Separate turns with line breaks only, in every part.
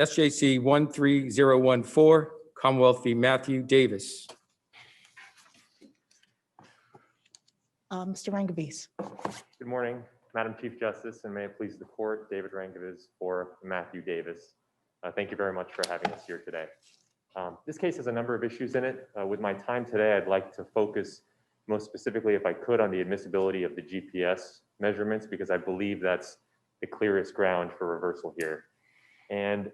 SJC-13014, Commonwealth v. Matthew Davis.
Mr. Rangavis.
Good morning, Madam Chief Justice, and may it please the court, David Rangavis for Matthew Davis. Thank you very much for having us here today. This case has a number of issues in it. With my time today, I'd like to focus most specifically, if I could, on the admissibility of the GPS measurements, because I believe that's the clearest ground for reversal here. And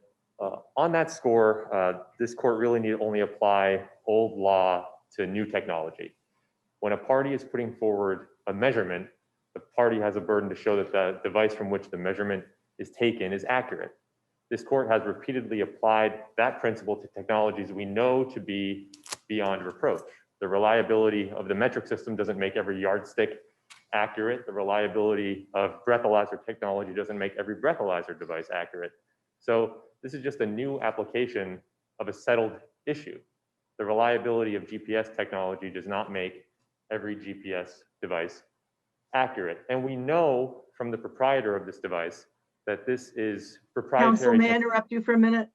on that score, this court really need only apply old law to new technology. When a party is putting forward a measurement, the party has a burden to show that the device from which the measurement is taken is accurate. This court has repeatedly applied that principle to technologies we know to be beyond reproach. The reliability of the metric system doesn't make every yardstick accurate. The reliability of breathalyzer technology doesn't make every breathalyzer device accurate. So this is just a new application of a settled issue. The reliability of GPS technology does not make every GPS device accurate. And we know from the proprietor of this device that this is proprietary.
Counsel, may I interrupt you for a minute?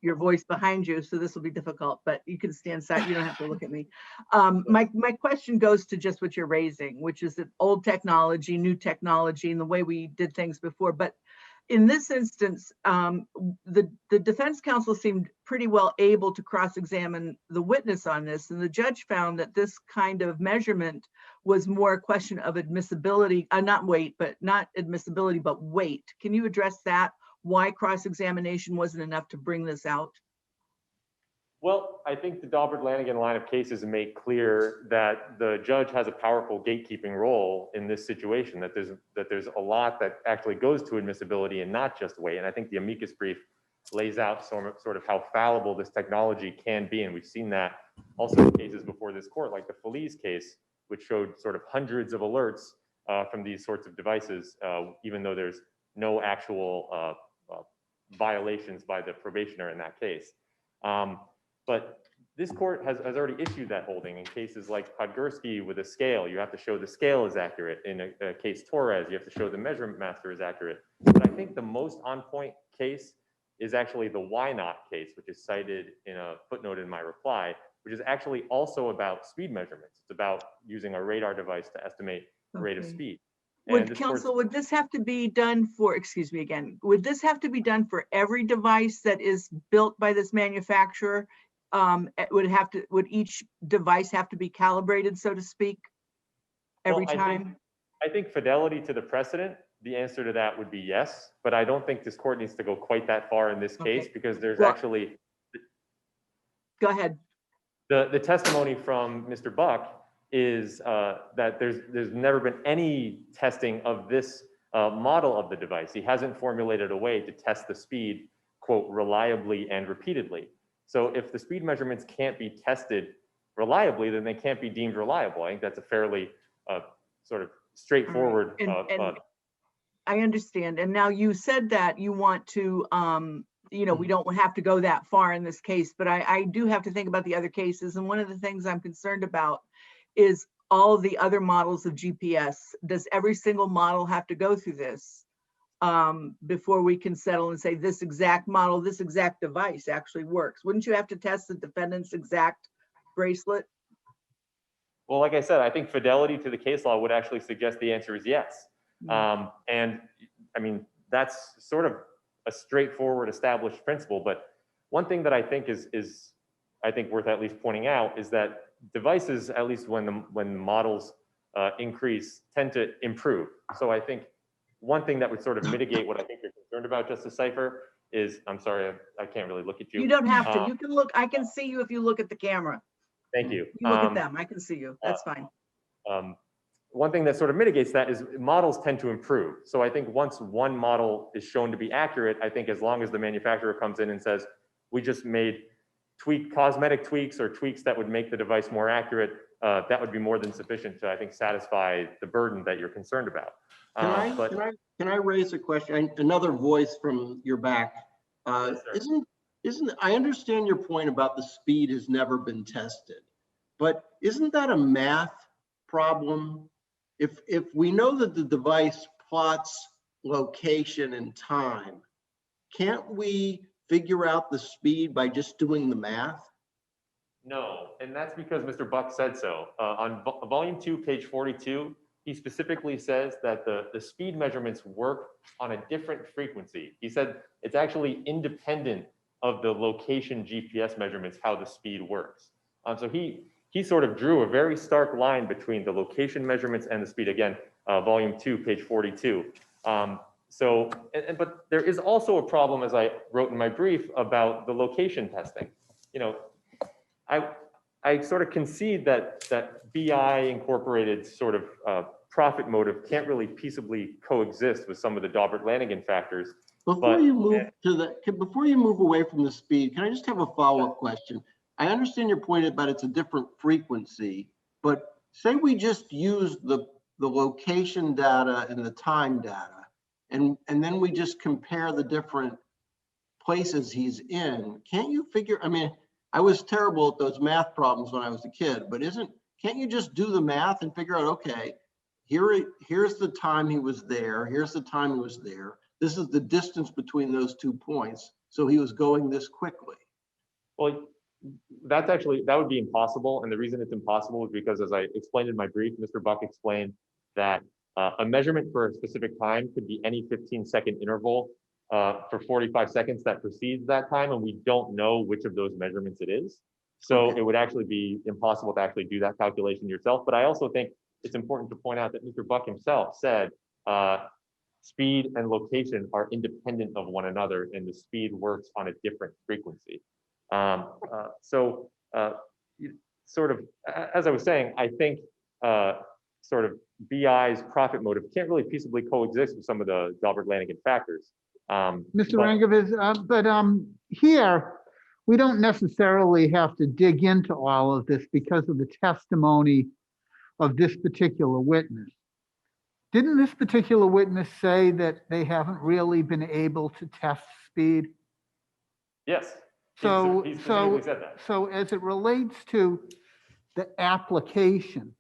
Your voice behind you, so this will be difficult, but you can stand side. You don't have to look at me. My question goes to just what you're raising, which is that old technology, new technology, and the way we did things before. But in this instance, the defense counsel seemed pretty well able to cross-examine the witness on this, and the judge found that this kind of measurement was more a question of admissibility, not admissibility, but weight. Can you address that? Why cross-examination wasn't enough to bring this out?
Well, I think the Daubert-Lanigan line of cases make clear that the judge has a powerful gatekeeping role in this situation, that there's a lot that actually goes to admissibility and not just weight. And I think the amicus brief lays out sort of how fallible this technology can be. And we've seen that also in cases before this court, like the Feliz case, which showed sort of hundreds of alerts from these sorts of devices, even though there's no actual violations by the probationer in that case. But this court has already issued that holding in cases like Podgorski with a scale. You have to show the scale is accurate. In a case Torres, you have to show the measurement master is accurate. But I think the most on-point case is actually the Why Not case, which is cited in a footnote in my reply, which is actually also about speed measurements. It's about using a radar device to estimate the rate of speed.
Would this have to be done for, excuse me again, would this have to be done for every device that is built by this manufacturer? Would each device have to be calibrated, so to speak, every time?
I think fidelity to the precedent, the answer to that would be yes, but I don't think this court needs to go quite that far in this case, because there's actually.
Go ahead.
The testimony from Mr. Buck is that there's never been any testing of this model of the device. He hasn't formulated a way to test the speed, quote, reliably and repeatedly. So if the speed measurements can't be tested reliably, then they can't be deemed reliable. I think that's a fairly sort of straightforward.
And I understand. And now you said that you want to, we don't have to go that far in this case, but I do have to think about the other cases. And one of the things I'm concerned about is all the other models of GPS. Does every single model have to go through this before we can settle and say this exact model, this exact device actually works? Wouldn't you have to test the defendant's exact bracelet?
Well, like I said, I think fidelity to the case law would actually suggest the answer is yes. And I mean, that's sort of a straightforward established principle. But one thing that I think is I think worth at least pointing out is that devices, at least when models increase, tend to improve. So I think one thing that would sort of mitigate what I think you're concerned about, Justice Cipher, is, I'm sorry, I can't really look at you.
You don't have to. You can look. I can see you if you look at the camera.
Thank you.
You look at them. I can see you. That's fine.
One thing that sort of mitigates that is models tend to improve. So I think once one model is shown to be accurate, I think as long as the manufacturer comes in and says, we just made cosmetic tweaks or tweaks that would make the device more accurate, that would be more than sufficient to, I think, satisfy the burden that you're concerned about.
Can I raise a question? Another voice from your back.
Yes,
I understand your point about the speed has never been tested, but isn't that a math problem? If we know that the device plots location and time, can't we figure out the speed by just doing the math?
No, and that's because Mr. Buck said so. On volume 2, page 42, he specifically says that the speed measurements work on a different frequency. He said it's actually independent of the location GPS measurements, how the speed works. So he sort of drew a very stark line between the location measurements and the speed. Again, volume 2, page 42. But there is also a problem, as I wrote in my brief, about the location testing. You know, I sort of concede that BI incorporated sort of profit motive can't really peaceably coexist with some of the Daubert-Lanigan factors.
Before you move away from the speed, can I just have a follow-up question? I understand your point about it's a different frequency, but say we just use the location data and the time data, and then we just compare the different places he's in. Can't you figure, I mean, I was terrible at those math problems when I was a kid, but can't you just do the math and figure out, okay, here's the time he was there, here's the time he was there, this is the distance between those 2 points, so he was going this quickly.
Well, that would be impossible. And the reason it's impossible is because, as I explained in my brief, Mr. Buck explained that a measurement for a specific time could be any 15-second interval for 45 seconds that precedes that time, and we don't know which of those measurements it is. So It would actually be impossible to actually do that calculation yourself. But I also think it's important to point out that Mr. Buck himself said speed and location are independent of one another, and the speed works on a different frequency. Sort of, as I was saying, I think sort of BI's profit motive can't really peaceably coexist with some of the Daubert-Lanigan factors.
Mr. Rangovitz, here, we don't necessarily have to dig into all of this because of the testimony of this particular witness. Didn't this particular witness say that they haven't really been able to test speed?
Yes.
So,
he specifically said that.
So as it relates to the application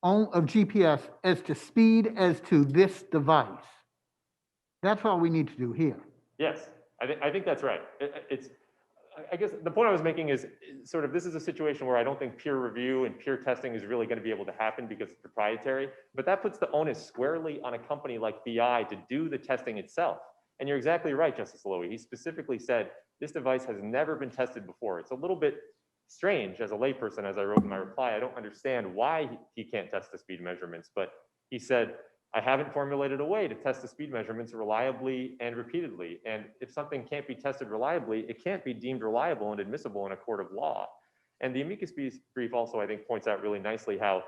of GPS as to speed as to this device, that's all we need to do here.
Yes, I think that's right. I guess the point I was making is sort of this is a situation where I don't think peer review and peer testing is really going to be able to happen because it's proprietary, but that puts the onus squarely on a company like BI to do the testing itself. And you're exactly right, Justice Lowy. He specifically said this device has never been tested before. It's a little bit strange as a layperson, as I wrote in my reply. I don't understand why he can't test the speed measurements, but he said, I haven't formulated a way to test the speed measurements reliably and repeatedly. And if something can't be tested reliably, it can't be deemed reliable and admissible in a court of law. And the amicus brief also, I think, points out really nicely how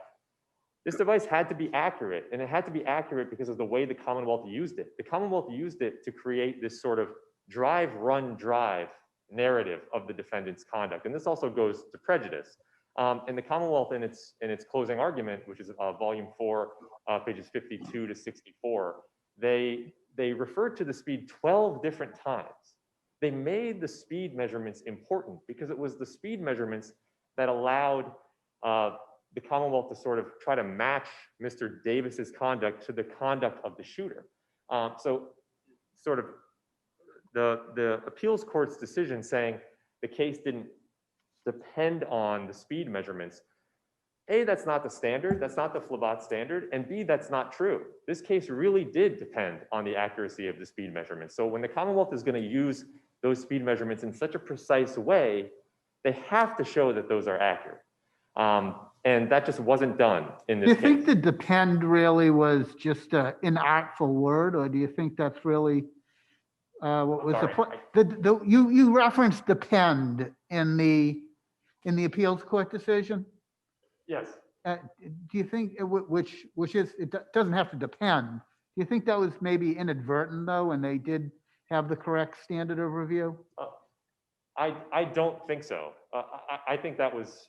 this device had to be accurate, and it had to be accurate because of the way the Commonwealth used it. The Commonwealth used it to create this sort of drive, run, drive narrative of the defendant's conduct. And this also goes to prejudice. And the Commonwealth, in its closing argument, which is volume 4, pages 52 to 64, they referred to the speed 12 different times. They made the speed measurements important because it was the speed measurements that allowed the Commonwealth to sort of try to match Mr. Davis's conduct to the conduct of the shooter. So sort of the appeals court's decision saying the case didn't depend on the speed measurements. A, that's not the standard, that's not the Flabat standard, and B, that's not true. This case really did depend on the accuracy of the speed measurements. So when the Commonwealth is going to use those speed measurements in such a precise way, they have to show that those are accurate. And that just wasn't done in this
Do you
case.
think the depend really was just an inartful word, or do you think that's really what was the point? You referenced depend in the appeals court decision.
Yes.
Do you think, which is, it doesn't have to depend. Do you think that was maybe inadvertent though, and they did have the correct standard of review?
I don't think so. I think that was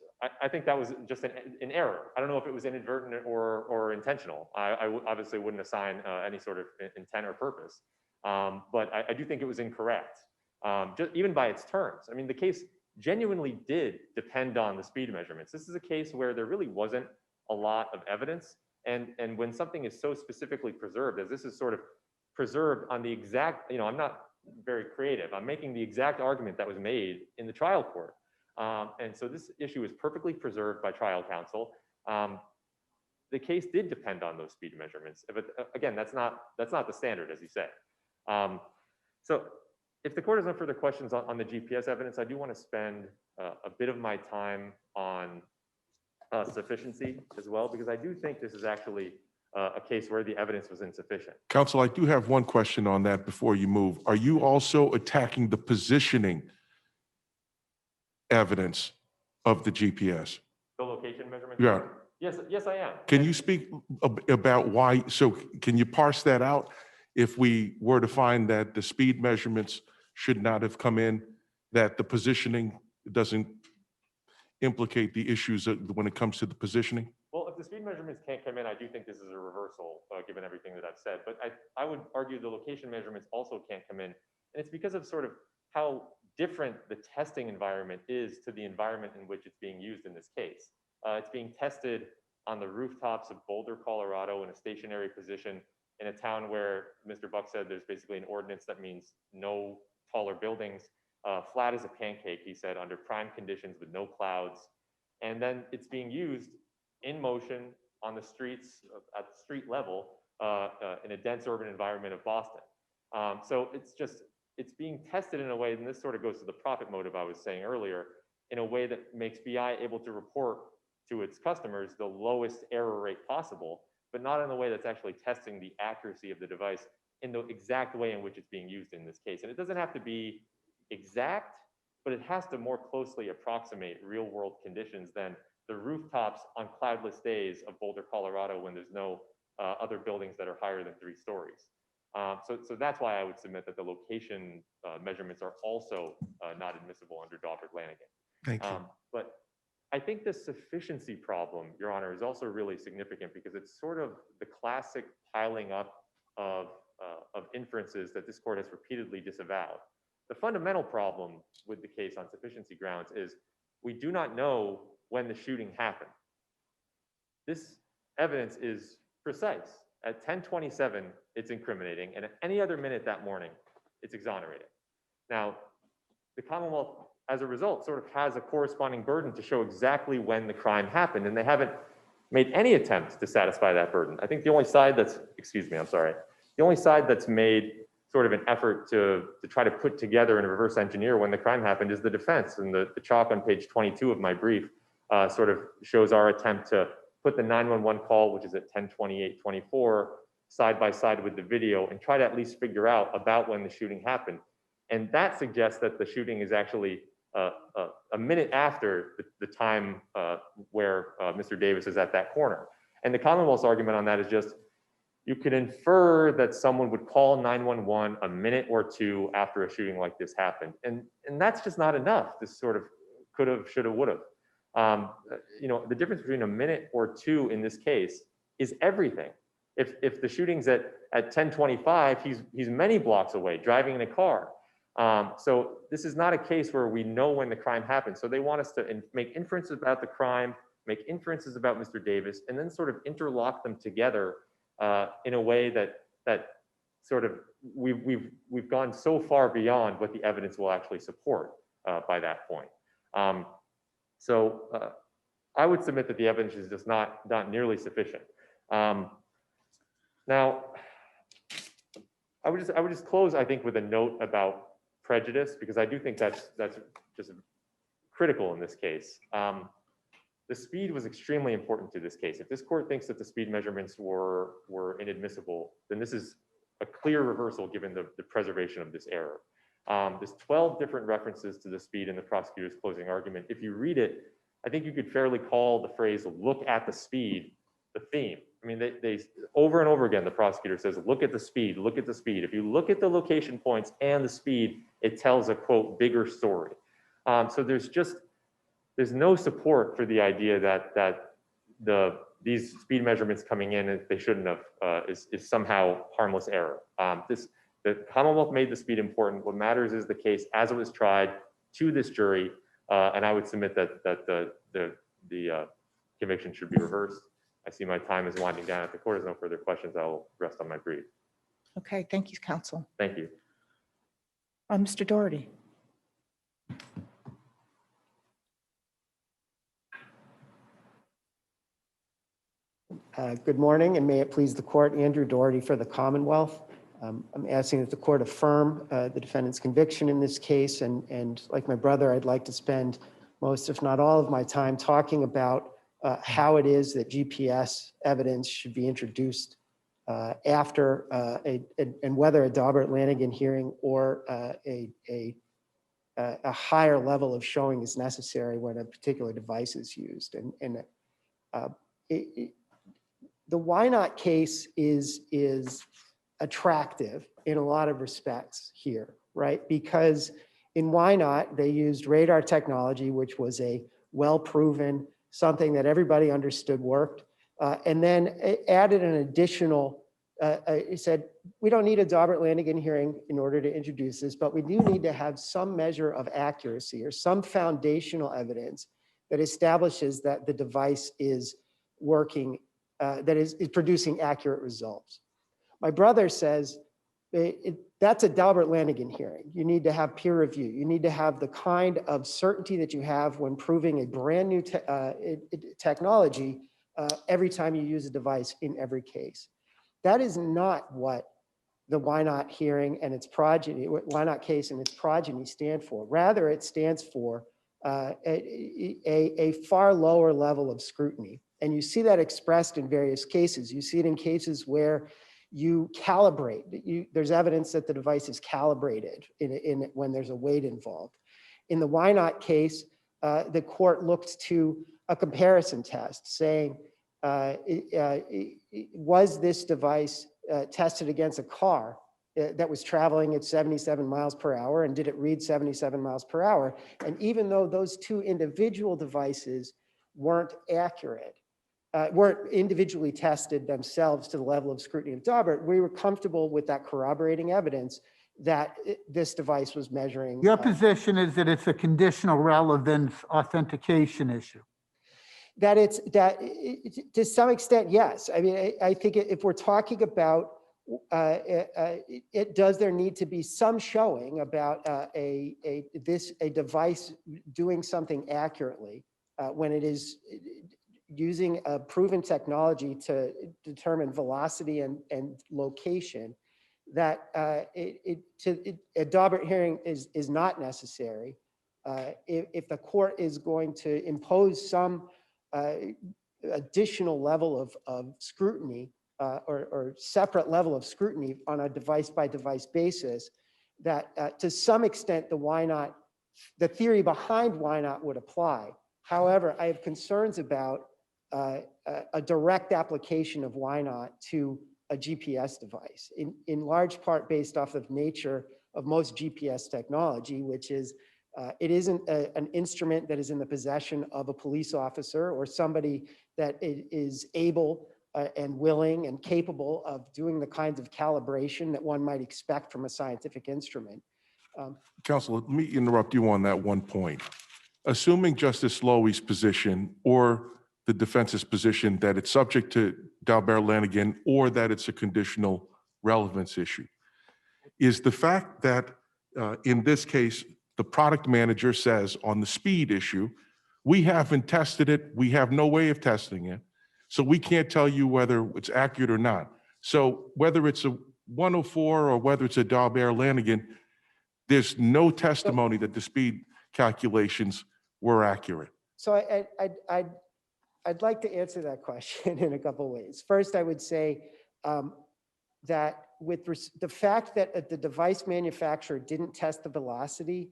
just an error. I don't know if it was inadvertent or intentional. I obviously wouldn't assign any sort of intent or purpose, but I do think it was incorrect, just even by its terms. I mean, the case genuinely did depend on the speed measurements. This is a case where there really wasn't a lot of evidence, and when something is so specifically preserved, as this is sort of preserved on the exact, I'm not very creative. I'm making the exact argument that was made in the trial court. And so this issue is perfectly preserved by trial counsel. The case did depend on those speed measurements, but again, that's not the standard, as you say. So if the court has no further questions on the GPS evidence, I do want to spend a bit of my time on sufficiency as well, because I do think this is actually a case where the evidence was insufficient.
Counsel, I do have one question on that before you move. Are you also attacking the positioning evidence of the GPS?
The location measurement?
Yeah.
Yes, I am.
Can you speak about why? So can you parse that out? If we were to find that the speed measurements should not have come in, that the positioning doesn't implicate the issues when it comes to the positioning?
Well, if the speed measurements can't come in, I do think this is a reversal, given everything that I've said. But I would argue the location measurements also can't come in. And it's because of sort of how different the testing environment is to the environment in which it's being used in this case. It's being tested on the rooftops of Boulder, Colorado, in a stationary position in a town where Mr. Buck said there's basically an ordinance that means no taller buildings, flat as a pancake, he said, under prime conditions with no clouds. And then it's being used in motion on the streets at the street level in a dense urban environment of Boston. So it's being tested in a way, and this sort of goes to the profit motive I was saying earlier, in a way that makes BI able to report to its customers the lowest error rate possible, but not in a way that's actually testing the accuracy of the device in the exact way in which it's being used in this case. And it doesn't have to be exact, but it has to more closely approximate real world conditions than the rooftops on cloudless days of Boulder, Colorado, when there's no other buildings that are higher than 3 stories. So that's why I would submit that the location measurements are also not admissible under Dahlberg-Lanigan.
Thank you.
But I think the sufficiency problem, Your Honor, is also really significant because it's sort of the classic piling up of inferences that this court has repeatedly disavowed. The fundamental problem with the case on sufficiency grounds is we do not know when the shooting happened. This evidence is precise. At 10:27, it's incriminating, and at any other minute that morning, it's exonerating. Now, the Commonwealth, as a result, sort of has a corresponding burden to show exactly when the crime happened, and they haven't made any attempt to satisfy that burden. I think the only side that's, the only side that's made sort of an effort to try to put together and reverse engineer when the crime happened is the defense. And the chalk on page 22 of my brief sort of shows our attempt to put the 911 call, which is at 10:28:24, side by side with the video and try to at least figure out about when the shooting happened. And that suggests that the shooting is actually a minute after the time where Mr. Davis is at that corner. And the Commonwealth's argument on that is just, you could infer that someone would call 911 a minute or two after a shooting like this happened. And that's just not enough. This sort of could have, should have, would have. You know, the difference between a minute or two in this case is everything. If the shooting's at 10:25, he's many blocks away driving in a car. So this is not a case where we know when the crime happened. So they want us to make inferences about the crime, make inferences about Mr. Davis, and then sort of interlock them together in a way that sort of we've gone so far beyond what the evidence will actually support by that point. So I would submit that the evidence is just not nearly sufficient. Now, I would just close, I think, with a note about prejudice, because I do think that's just critical in this case. The speed was extremely important to this case. If this court thinks that the speed measurements were inadmissible, then this is a clear reversal given the preservation of this error. There's 12 different references to the speed in the prosecutor's closing argument. If you read it, I think you could fairly call the phrase "look at the speed" the theme. I mean, they over and over again, the prosecutor says, "Look at the speed, look at the speed." If you look at the location points and the speed, it tells a, quote, bigger story. So there's no support for the idea that these speed measurements coming in, they shouldn't have, is somehow harmless error. The Commonwealth made the speed important. What matters is the case as it was tried to this jury, and I would submit that the conviction should be reversed. I see my time is winding down. If the court has no further questions, I will rest on my brief.
Okay, thank you, counsel.
Thank you.
Mr. Doherty.
Good morning, and may it please the court, Andrew Doherty for the Commonwealth. I'm asking that the court affirm the defendant's conviction in this case, and like my brother, I'd like to spend most, if not all, of my time talking about how it is that GPS evidence should be introduced after and whether a Daubert-Lanigan hearing or a higher level of showing is necessary when a particular device is used. The why not case is attractive in a lot of respects here, right? Because in why not, they used radar technology, which was a well-proven, something that everybody understood worked, and then added an additional, it said, we don't need a Daubert-Lanigan hearing in order to introduce this, but we do need to have some measure of accuracy or some foundational evidence that establishes that the device is working, that is producing accurate results. My brother says that's a Daubert-Lanigan hearing. You need to have peer review. You need to have the kind of certainty that you have when proving a brand new technology every time you use a device in every case. That is not what the why not hearing and its progeny, why not case and its progeny stand for. Rather, it stands for a far lower level of scrutiny. And you see that expressed in various cases. You see it in cases where you calibrate. There's evidence that the device is calibrated when there's a weight involved. In the why not case, the court looked to a comparison test saying, was this device tested against a car that was traveling at 77 miles per hour, and did it read 77 miles per hour? And even though those two individual devices weren't accurate, weren't individually tested themselves to the level of scrutiny of Daubert, we were comfortable with that corroborating evidence that this device was measuring.
Your position is that it's a conditional relevance authentication issue.
That to some extent, yes. I mean, I think if we're talking about does there need to be some showing about a device doing something accurately when it is using a proven technology to determine velocity and location, that a Daubert hearing is not necessary. If the court is going to impose some additional level of scrutiny or separate level of scrutiny on a device-by-device basis, that to some extent the theory behind why not would apply. However, I have concerns about a direct application of why not to a GPS device, in large part based off of nature of most GPS technology, which is it isn't an instrument that is in the possession of a police officer or somebody that is able and willing and capable of doing the kinds of calibration that one might expect from a scientific instrument.
Counselor, let me interrupt you on that one point. Assuming Justice Lowy's position or the defense's position that it's subject to Daubert-Lanigan or that it's a conditional relevance issue, is the fact that in this case, the product manager says on the speed issue, we haven't tested it, we have no way of testing it, so we can't tell you whether it's accurate or not. So whether it's a 104 or whether it's a Daubert-Lanigan, there's no testimony that the speed calculations were accurate.
So I'd like to answer that question in a couple of ways. First, I would say that with the fact that the device manufacturer didn't test the velocity,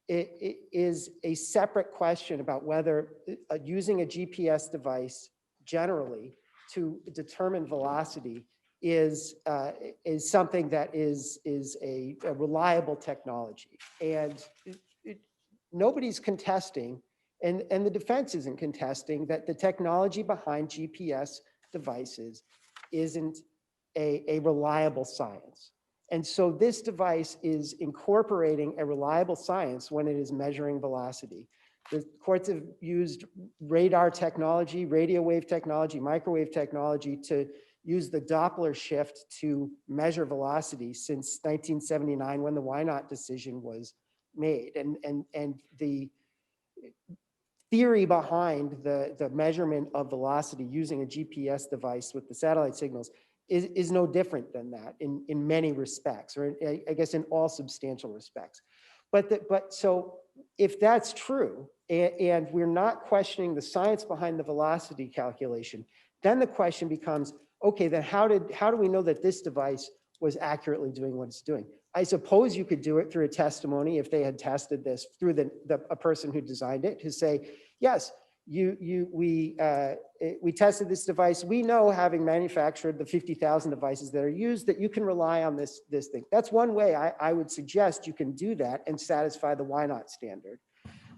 it is a separate question about whether using a GPS device generally to determine velocity is something that is a reliable technology. And nobody's contesting, and the defense isn't contesting, that the technology behind GPS devices isn't a reliable science. And so this device is incorporating a reliable science when it is measuring velocity. The courts have used radar technology, radio wave technology, microwave technology to used the Doppler shift to measure velocity since 1979 when the Why Not decision was made. And the theory behind the measurement of velocity using a GPS device with the satellite signals is no different than that in many respects, or I guess in all substantial respects. But so if that's true, and we're not questioning the science behind the velocity calculation, then the question becomes, okay, then how do we know that this device was accurately doing what it's doing? I suppose you could do it through a testimony if they had tested this through a person who designed it, to say, yes, we tested this device. We know, having manufactured the 50,000 devices that are used, that you can rely on this thing. That's one way I would suggest you can do that and satisfy the Why Not standard.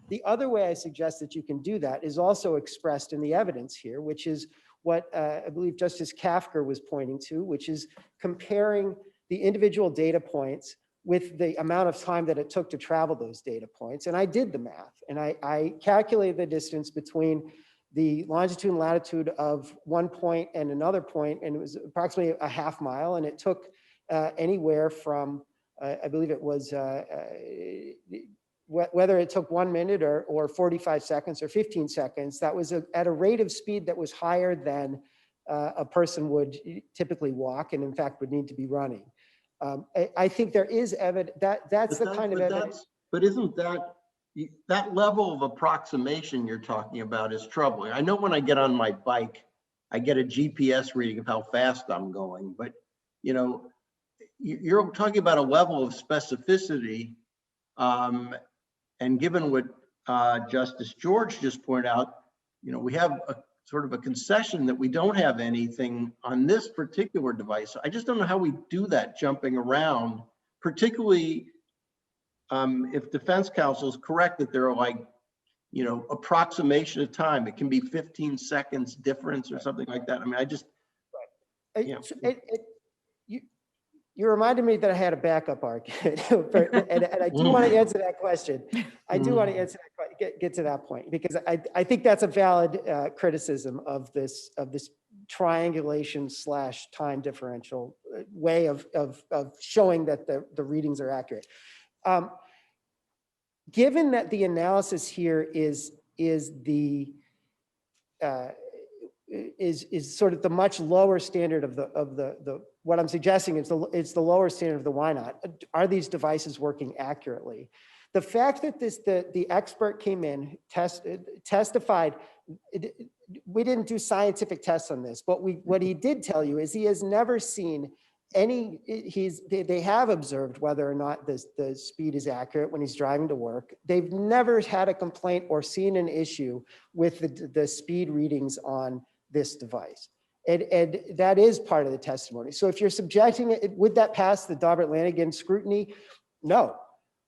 The other way I suggest that you can do that is also expressed in the evidence here, which is what I believe Justice Kafker was pointing to, which is comparing the individual data points with the amount of time that it took to travel those data points. And I did the math, and I calculated the distance between the longitude and latitude of one point and another point, and it was approximately a half mile, and it took anywhere from, I believe it was, whether it took 1 minute or 45 seconds or 15 seconds, that was at a rate of speed that was higher than a person would typically walk, and in fact would need to be running. I think there is evidence that's the kind of evidence.
But isn't that level of approximation you're talking about is troubling? I know when I get on my bike, I get a GPS reading of how fast I'm going, but you know, you're talking about a level of specificity. And given what Justice George just pointed out, you know, we have a sort of a concession that we don't have anything on this particular device. I just don't know how we do that jumping around, particularly if defense counsel is correct that there are, like, you know, approximation of time. It can be 15 seconds difference or something like that. I mean, I just, you know.
You reminded me that I had a backup argument, and I do want to answer that question. I do want to answer that, get to that point, because I think that's a valid criticism of this triangulation / time differential way of showing that the readings are accurate. Given that the analysis here is sort of the much lower standard of the what I'm suggesting is it's the lower standard of the Why Not. Are these devices working accurately? The fact that the expert came in, testified, we didn't do scientific tests on this, but what he did tell you is he has never seen any, they have observed whether or not the speed is accurate when he's driving to work. They've never had a complaint or seen an issue with the speed readings on this device. And that is part of the testimony. So if you're subjecting it, would that pass the Daubert-Lanigan scrutiny? No.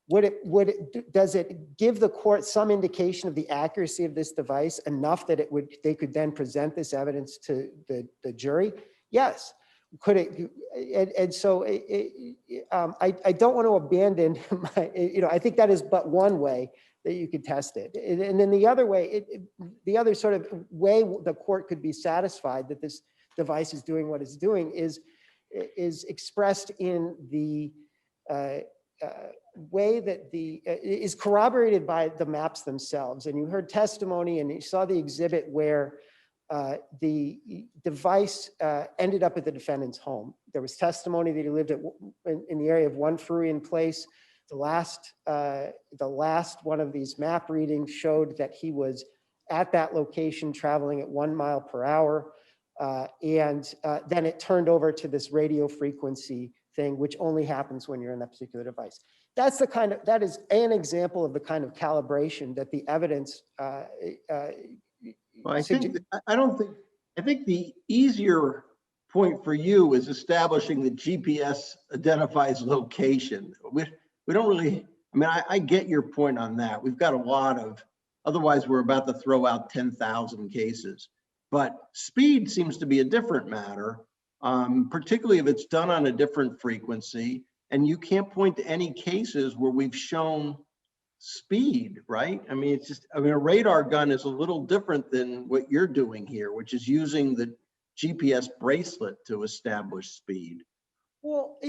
Does it give the court some indication of the accuracy of this device enough that they could then present this evidence to the jury? Yes. Could it? And so I don't want to abandon my, you know, I think that is but one way that you could test it. And then the other way, the other sort of way the court could be satisfied that this device is doing what it's doing is expressed in the way that is corroborated by the maps themselves. And you heard testimony and you saw the exhibit where the device ended up at the defendant's home. There was testimony that he lived in the area of One Fruian Place. The last one of these map readings showed that he was at that location traveling at 1 mile per hour. And then it turned over to this radio frequency thing, which only happens when you're in that particular device. That is an example of the kind of calibration that the evidence
well, I think the easier point for you is establishing the GPS identifies location. We don't really, I mean, I get your point on that. We've got a lot of, otherwise we're about to throw out 10,000 cases. But speed seems to be a different matter, particularly if it's done on a different frequency. And you can't point to any cases where we've shown speed, right? I mean, it's just, I mean, a radar gun is a little different than what you're doing here, which is using the GPS bracelet to establish speed.
Well,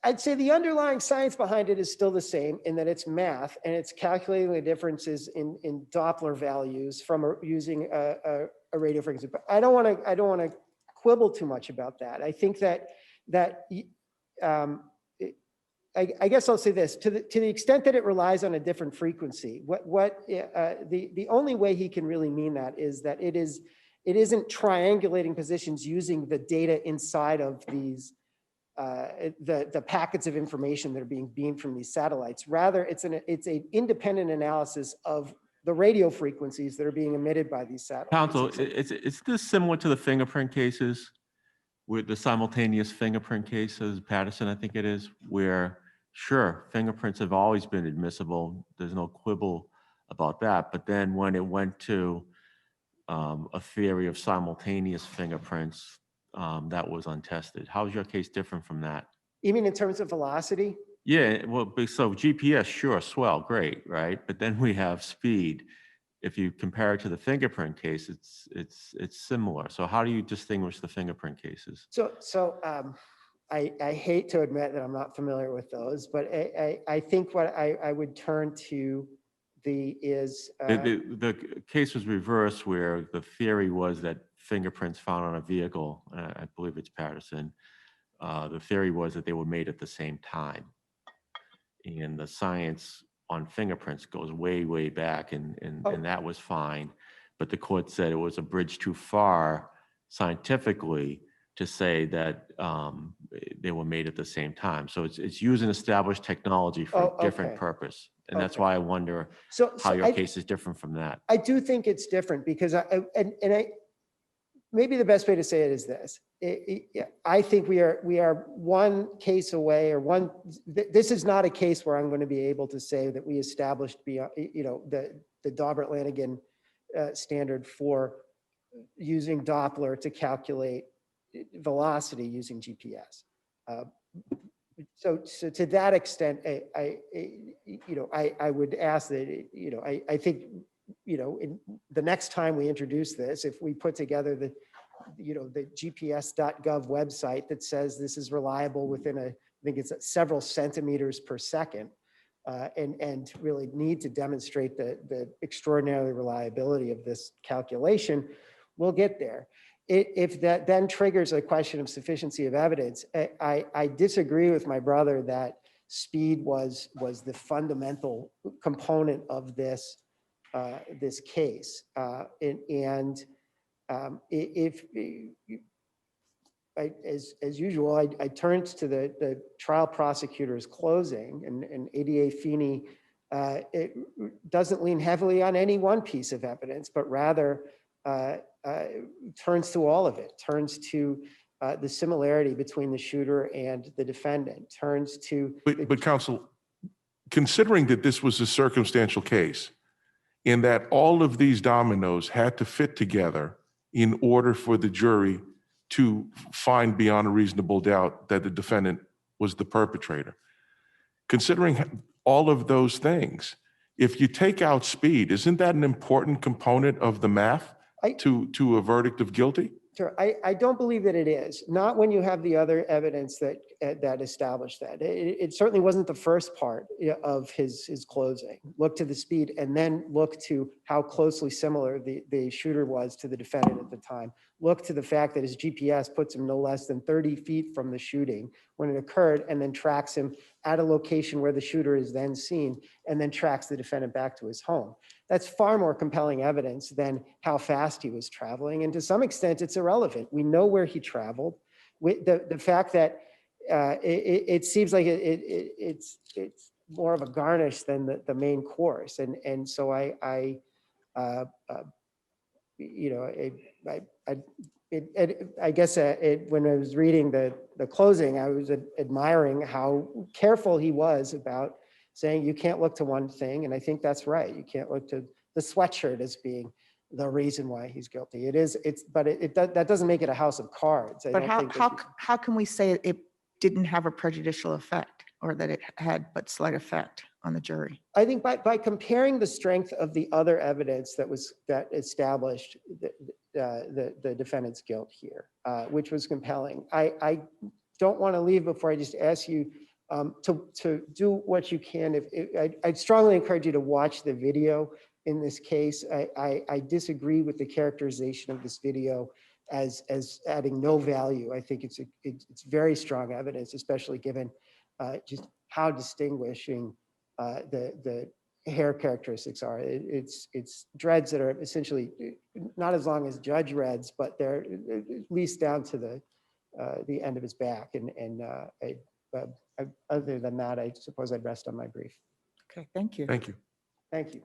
I'd say the underlying science behind it is still the same in that it's math and it's calculating the differences in Doppler values from using a radio frequency. But I don't want to quibble too much about that. I think I guess I'll say this, to the extent that it relies on a different frequency, the only way he can really mean that is that it isn't triangulating positions using the data inside of these the packets of information that are being beamed from these satellites. Rather, it's an independent analysis of the radio frequencies that are being emitted by these satellites.
Counsel, is this similar to the fingerprint cases, with the simultaneous fingerprint cases, Patterson, I think it is, where sure, fingerprints have always been admissible. There's no quibble about that. But then when it went to a theory of simultaneous fingerprints, that was untested. How is your case different from that?
You mean in terms of velocity?
Yeah, well, so GPS, sure, swell, great, right? But then we have speed. If you compare it to the fingerprint case, it's similar. So how do you distinguish the fingerprint cases?
I hate to admit that I'm not familiar with those, but I think what I would turn to
the case was reversed, where the theory was that fingerprints found on a vehicle, I believe it's Patterson, the theory was that they were made at the same time. And the science on fingerprints goes way, way back, and that was fine. But the court said it was a bridge too far scientifically to say that they were made at the same time. So it's using established technology for a different purpose. And that's why I wonder how your case is different from that.
I do think it's different because maybe the best way to say it is this. I think we are one case away, or this is not a case where I'm going to be able to say that we established the Daubert-Lanigan standard for using Doppler to calculate velocity using GPS. So to that extent, I would ask that, I think, in the next time we introduce this, if we put together the GPS.gov website that says this is reliable within I think it's several centimeters per second, and really need to demonstrate the extraordinary reliability of this calculation, we'll get there. If that then triggers a question of sufficiency of evidence, I disagree with my brother that speed was the fundamental component of this case. As usual, I turned to the trial prosecutor's closing, and ADA Feeney it doesn't lean heavily on any one piece of evidence, but rather turns to all of it, turns to the similarity between the shooter and the defendant, turns to...
But counsel, considering that this was a circumstantial case, in that all of these dominoes had to fit together in order for the jury to find beyond a reasonable doubt that the defendant was the perpetrator. Considering all of those things, if you take out speed, isn't that an important component of the math to a verdict of guilty?
Sure, I don't believe that it is. Not when you have the other evidence that established that. It certainly wasn't the first part of his closing. Look to the speed, and then look to how closely similar the shooter was to the defendant at the time. Look to the fact that his GPS puts him no less than 30 feet from the shooting when it occurred, and then tracks him at a location where the shooter is then seen, and then tracks the defendant back to his home. That's far more compelling evidence than how fast he was traveling. And to some extent, it's irrelevant. We know where he traveled. The fact that it seems like it's more of a garnish than the main course. And so I guess when I was reading the closing, I was admiring how careful he was about saying you can't look to one thing, and I think that's right. You can't look to the sweatshirt as being the reason why he's guilty. But that doesn't make it a house of cards.
But how can we say it didn't have a prejudicial effect, or that it had but slight effect on the jury?
I think by comparing the strength of the other evidence that established the defendant's guilt here, which was compelling. I don't want to leave before I just ask you to do what you can. I'd strongly encourage you to watch the video in this case. I disagree with the characterization of this video as adding no value. I think it's very strong evidence, especially given just how distinguishing the hair characteristics are. It's dreads that are essentially not as long as Judge Red's, but they're at least down to the end of his back. Other than that, I suppose I'd rest on my brief.
Okay, thank you.
Thank you.
Thank you.